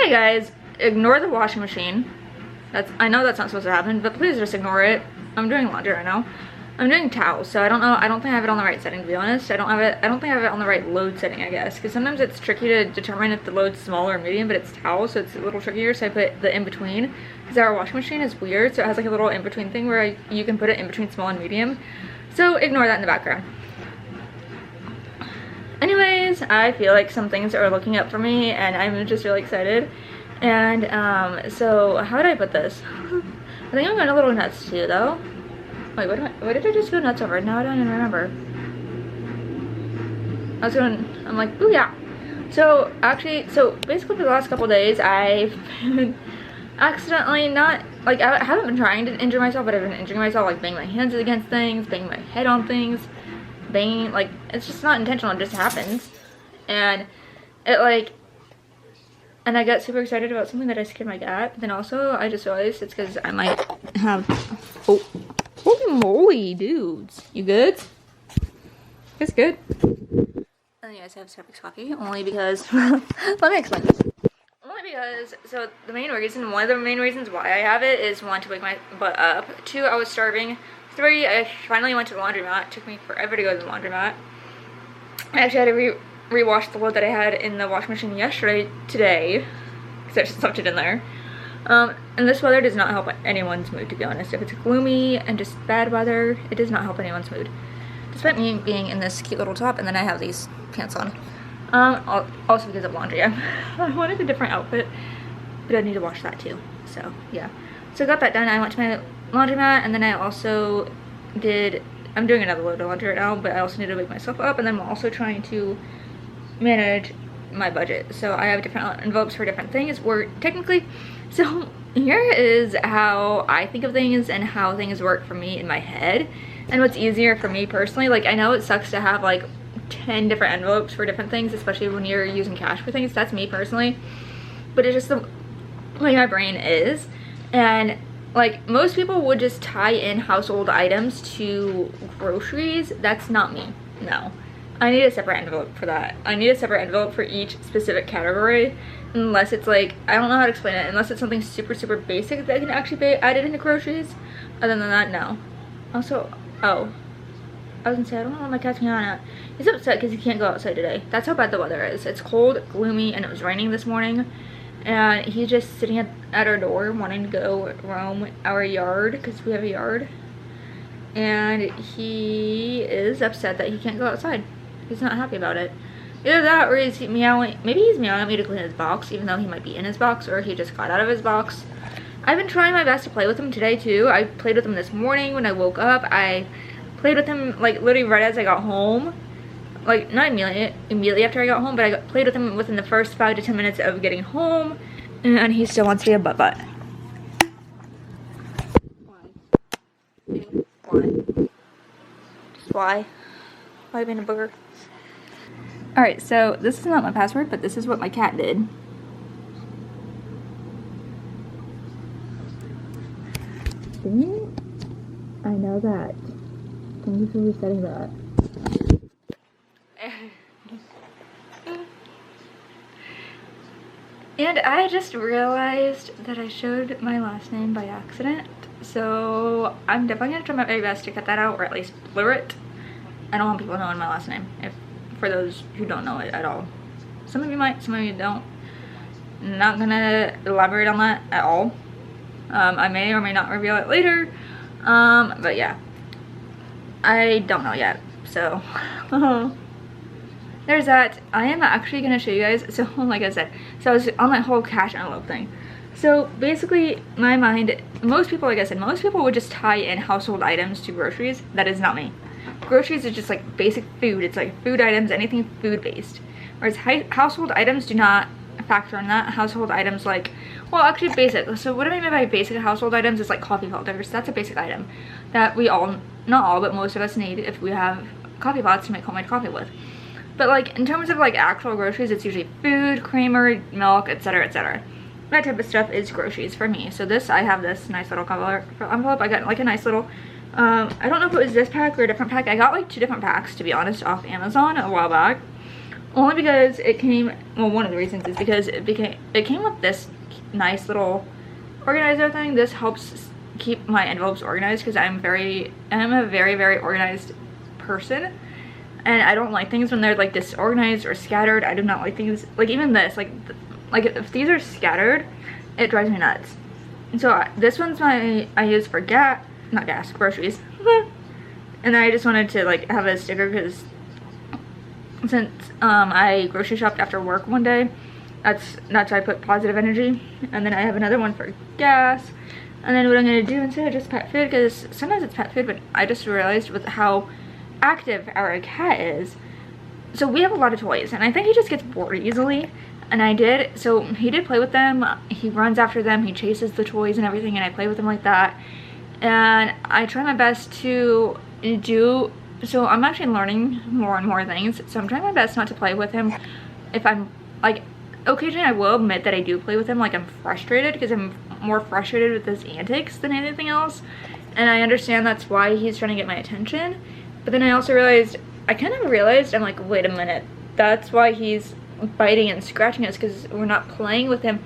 Hey guys, ignore the washing machine. I know that's not supposed to happen, but please just ignore it. I'm doing laundry right now. I'm doing towels, so I don't know. I don't think I have it on the right setting, to be honest. I don't think I have it on the right load setting, I guess, because sometimes it's tricky to determine if the load's small or medium, but it's towel, so it's a little trickier. So I put the in between, because our washing machine is weird, so it has like a little in between thing where you can put it in between small and medium. So ignore that in the background. Anyways, I feel like some things are looking up for me, and I'm just really excited. And so how did I put this? I think I'm going a little nuts too, though. Wait, what did I just go nuts over? Now I don't even remember. I'm like, ooh yeah. So actually, basically for the last couple days, I've been accidentally not, like, I haven't been trying to injure myself, but I've been injuring myself, like banging my hands against things, banging my head on things, banging, like, it's just not intentional, it just happens. And it like, and I got super excited about something that I scared my cat, but then also I just realized it's because I might have, oh, holy moly, dudes. You good? It's good. And yes, I have Starbucks coffee, only because, let me explain this. Only because, so one of the main reasons why I have it is, one, to wake my butt up. Two, I was starving. Three, I finally went to the laundromat. It took me forever to go to the laundromat. I actually had to rewash the load that I had in the washing machine today, because I just left it in there. And this weather does not help anyone's mood, to be honest. If it's gloomy and just bad weather, it does not help anyone's mood. Despite me being in this cute little top, and then I have these pants on. Also because of laundry. I wanted a different outfit, but I need to wash that too. So yeah. So I got that done. I went to my laundromat, and then I also I'm doing another load of laundry right now, but I also need to wake myself up, and then I'm also trying to manage my budget. So I have different envelopes for different things. So here is how I think of things and how things work for me in my head, and what's easier for me personally. Like, I know it sucks to have like 10 different envelopes for different things, especially when you're using cash for things. That's me personally, but it's just the way my brain is. And like, most people would just tie in household items to groceries. That's not me. No, I need a separate envelope for that. I need a separate envelope for each specific category, unless it's like, I don't know how to explain it, unless it's something super basic that can actually be added into groceries. Other than that, no. Also, oh, I was gonna say, I don't know what my cat's meowing at. He's upset because he can't go outside today. That's how bad the weather is. It's cold, gloomy, and it was raining this morning. And he's just sitting at our door wanting to go roam our yard, because we have a yard. And he is upset that he can't go outside. He's not happy about it. Either that, or he's meowing. Maybe he's meowing at me to clean his box, even though he might be in his box, or he just got out of his box. I've been trying my best to play with him today too. I played with him this morning when I woke up. I played with him like literally right as I got home. Like, not immediately after I got home, but I played with him within the first 5 to 10 minutes of getting home, and he still wants to be a butt. Why? Just why? Why being a booger? Alright, so this is not my password, but this is what my cat did. I know that. Thank you for resetting that. And I just realized that I showed my last name by accident, so I'm definitely gonna try my very best to cut that out, or at least blur it. I don't want people knowing my last name, for those who don't know it at all. Some of you might, some of you don't. I'm not gonna elaborate on that at all. I may or may not reveal it later, but yeah, I don't know yet, so there's that. I am actually gonna show you guys. So like I said, so I was on that whole cash envelope thing. So basically, my mind, most people, like I said, most people would just tie in household items to groceries. That is not me. Groceries is just like basic food. It's like food items, anything food based. Whereas household items do not factor in that. Household items like, well, actually basic. So what I mean by basic household items is like coffee filters. That's a basic item that we all, not all, but most of us need if we have coffee pots to make homemade coffee with. But like, in terms of like actual groceries, it's usually food, creamer, milk, etc, etc. That type of stuff is groceries for me. So this, I have this nice little envelope. I got like a nice little, I don't know if it was this pack or a different pack. I got like 2 different packs, to be honest, off Amazon a while back. Only because it came, well, one of the reasons is because it came with this nice little organizer thing. This helps keep my envelopes organized because I'm a very organized person, and I don't like things when they're like disorganized or scattered. I do not like things like, even this, like if these are scattered, it drives me nuts. And so this one's I use for groceries. And I just wanted to like have a sticker because since I grocery shopped after work one day, that's why I put positive energy. And then I have another one for gas. And then what I'm going to do instead of just pet food, because sometimes it's pet food, but I just realized with how active our cat is. So we have a lot of toys, and I think he just gets bored easily. And so he did play with them. He runs after them, he chases the toys and everything, and I play with him like that. And I try my best to so I'm actually learning more and more things. So I'm trying my best not to play with him. If I'm like, occasionally I will admit that I do play with him, like I'm frustrated, because I'm more frustrated with his antics than anything else. And I understand that's why he's trying to get my attention. But then I also realized, I'm like, wait a minute, that's why he's biting and scratching us, because we're not playing with him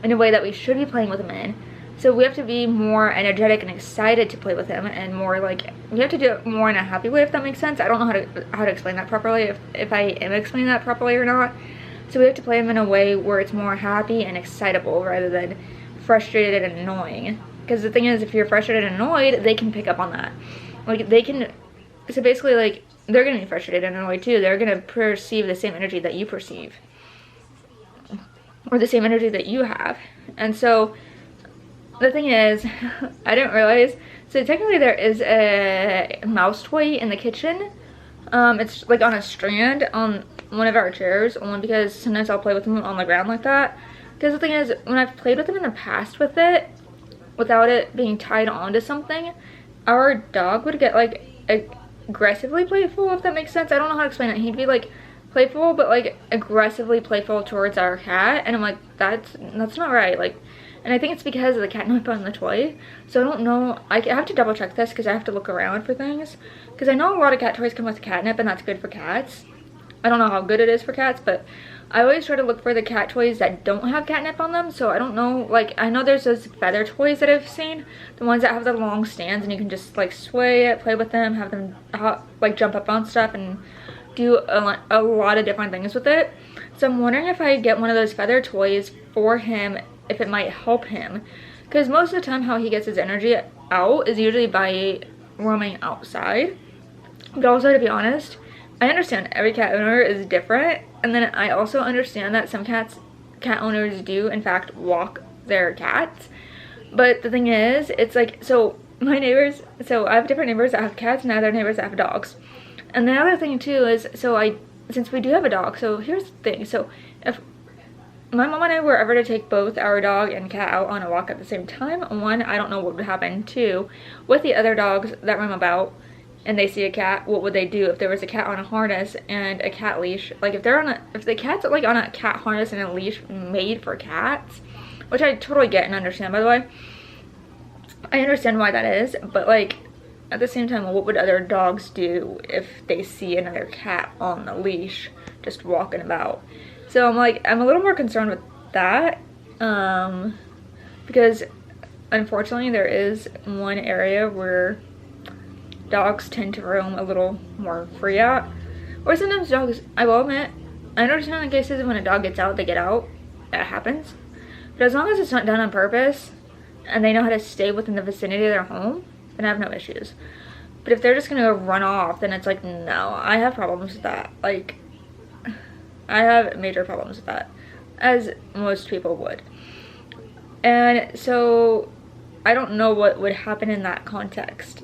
in a way that we should be playing with him in. So we have to be more energetic and excited to play with him, and more like, we have to do it more in a happy way, if that makes sense. I don't know how to explain that properly, if I am explaining that properly or not. So we have to play him in a way where it's more happy and excitable rather than frustrated and annoying. Because the thing is, if you're frustrated and annoyed, they can pick up on that. Like, so basically, like, they're going to be frustrated and annoyed too. They're going to perceive the same energy that you perceive, or the same energy that you have. And so the thing is, I didn't realize, so technically there is a mouse toy in the kitchen. It's like on a strand on one of our chairs, only because sometimes I'll play with them on the ground like that. Because the thing is, when I've played with them in the past with it, without it being tied onto something, our dog would get like aggressively playful, if that makes sense. I don't know how to explain it. He'd be like playful, but like aggressively playful towards our cat, and I'm like, that's not right. Like, and I think it's because of the catnip on the toy. So I don't know, I have to double check this because I have to look around for things, because I know a lot of cat toys come with catnip, and that's good for cats. I don't know how good it is for cats, but I always try to look for the cat toys that don't have catnip on them. So I don't know, like, I know there's those feather toys that I've seen, the ones that have the long stands and you can just like sway it, play with them, have them like jump up on stuff and do a lot of different things with it. So I'm wondering if I get one of those feather toys for him, if it might help him, because most of the time how he gets his energy out is usually by roaming outside. But also, to be honest, I understand every cat owner is different, and then I also understand that some cat owners do in fact walk their cats. But the thing is, it's like, so my neighbors, so I have different neighbors that have cats and other neighbors that have dogs. And the other thing too is, so since we do have a dog, so here's the thing, so if my mom and I were ever to take both our dog and cat out on a walk at the same time, one, I don't know what would happen. Two, with the other dogs that roam about and they see a cat, what would they do if there was a cat on a harness and a cat leash? Like, if the cat's like on a cat harness and a leash made for cats, which I totally get and understand, by the way. I understand why that is, but like, at the same time, what would other dogs do if they see another cat on the leash just walking about? So I'm like, I'm a little more concerned with that, because unfortunately there is one area where dogs tend to roam a little more free at. Or sometimes dogs, I will admit, I understand in cases when a dog gets out, they get out. That happens. But as long as it's not done on purpose and they know how to stay within the vicinity of their home, then I have no issues. But if they're just gonna go run off, then it's like, no, I have problems with that. Like, I have major problems with that, as most people would. And so I don't know what would happen in that context.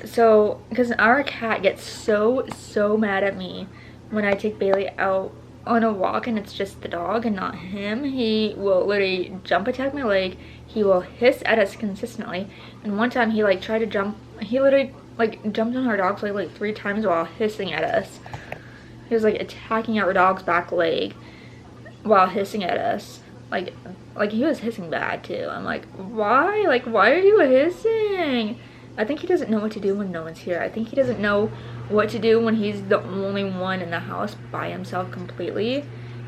So because our cat gets so mad at me when I take Bailey out on a walk and it's just the dog and not him. He will literally jump attack my leg. He will hiss at us consistently, and one time he like tried to jump, he literally like jumped on our dog's leg like 3 times while hissing at us. He was like attacking our dog's back leg while hissing at us. Like he was hissing bad too. I'm like, why? Like, why are you hissing? I think he doesn't know what to do when no one's here. I think he doesn't know what to do when he's the only one in the house by himself completely.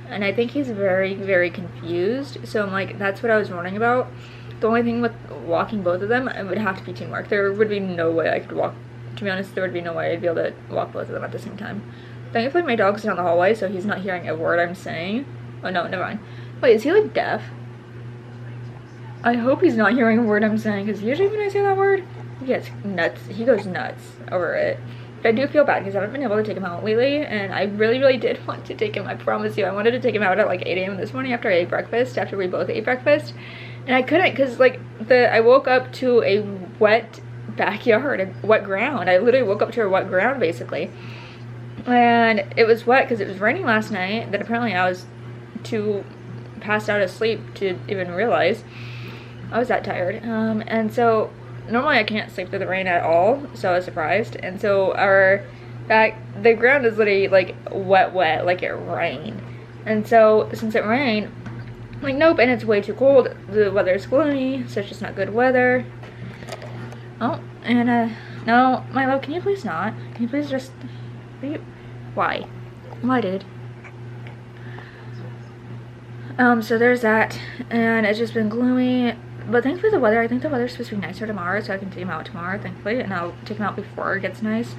And I think he's very, very confused. So I'm like, that's what I was warning about. The only thing with walking both of them, it would have to be teamwork. There would be no way I could walk, to be honest, there would be no way I'd be able to walk both of them at the same time. Thankfully my dog's down the hallway, so he's not hearing a word I'm saying. Oh no, never mind. Wait, is he like deaf? I hope he's not hearing a word I'm saying, because usually when I say that word, he gets nuts. He goes nuts over it. But I do feel bad because I haven't been able to take him out lately, and I really, really did want to take him. I promise you. I wanted to take him out at like 8 a.m. this morning after I ate breakfast, after we both ate breakfast. And I couldn't because like I woke up to a wet backyard, a wet ground. I literally woke up to a wet ground basically. And it was wet because it was raining last night that apparently I was too passed out asleep to even realize. I was that tired. And so normally I can't sleep through the rain at all, so I was surprised. And so the ground is literally like wet, like it rained. And so since it rained, I'm like, nope, and it's way too cold. The weather's gloomy, so it's just not good weather. Oh, and no, my love, can you please not? Can you please just, why? Why, dude? So there's that, and it's just been gloomy. But thankfully the weather, I think the weather's supposed to be nicer tomorrow, so I can take him out tomorrow, thankfully, and I'll take him out before it gets nice.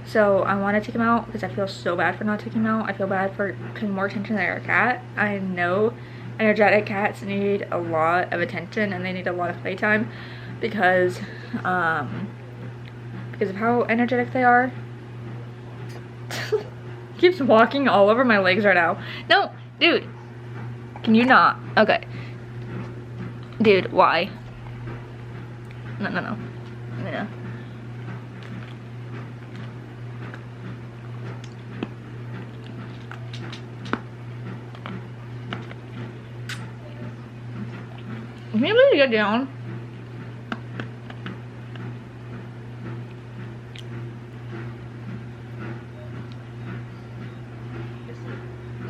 So I want to take him out because I feel so bad for not taking him out. I feel bad for paying more attention to their cat. I know energetic cats need a lot of attention and they need a lot of playtime because of how energetic they are. Keeps walking all over my legs right now. No, dude. Can you not? Okay. Dude, why? No. Yeah. Can you please get down?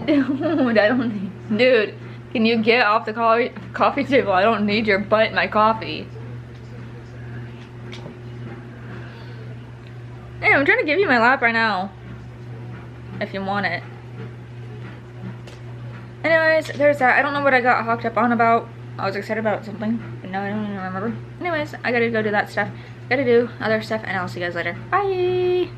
Dude, I don't need, dude. Can you get off the coffee table? I don't need your butt in my coffee. Hey, I'm trying to give you my lap right now. If you want it. Anyways, there's that. I don't know what I got hooked up on about. I was excited about something, but no, I don't even remember. Anyways, I gotta go do that stuff. Gotta do other stuff, and I'll see you guys later. Bye!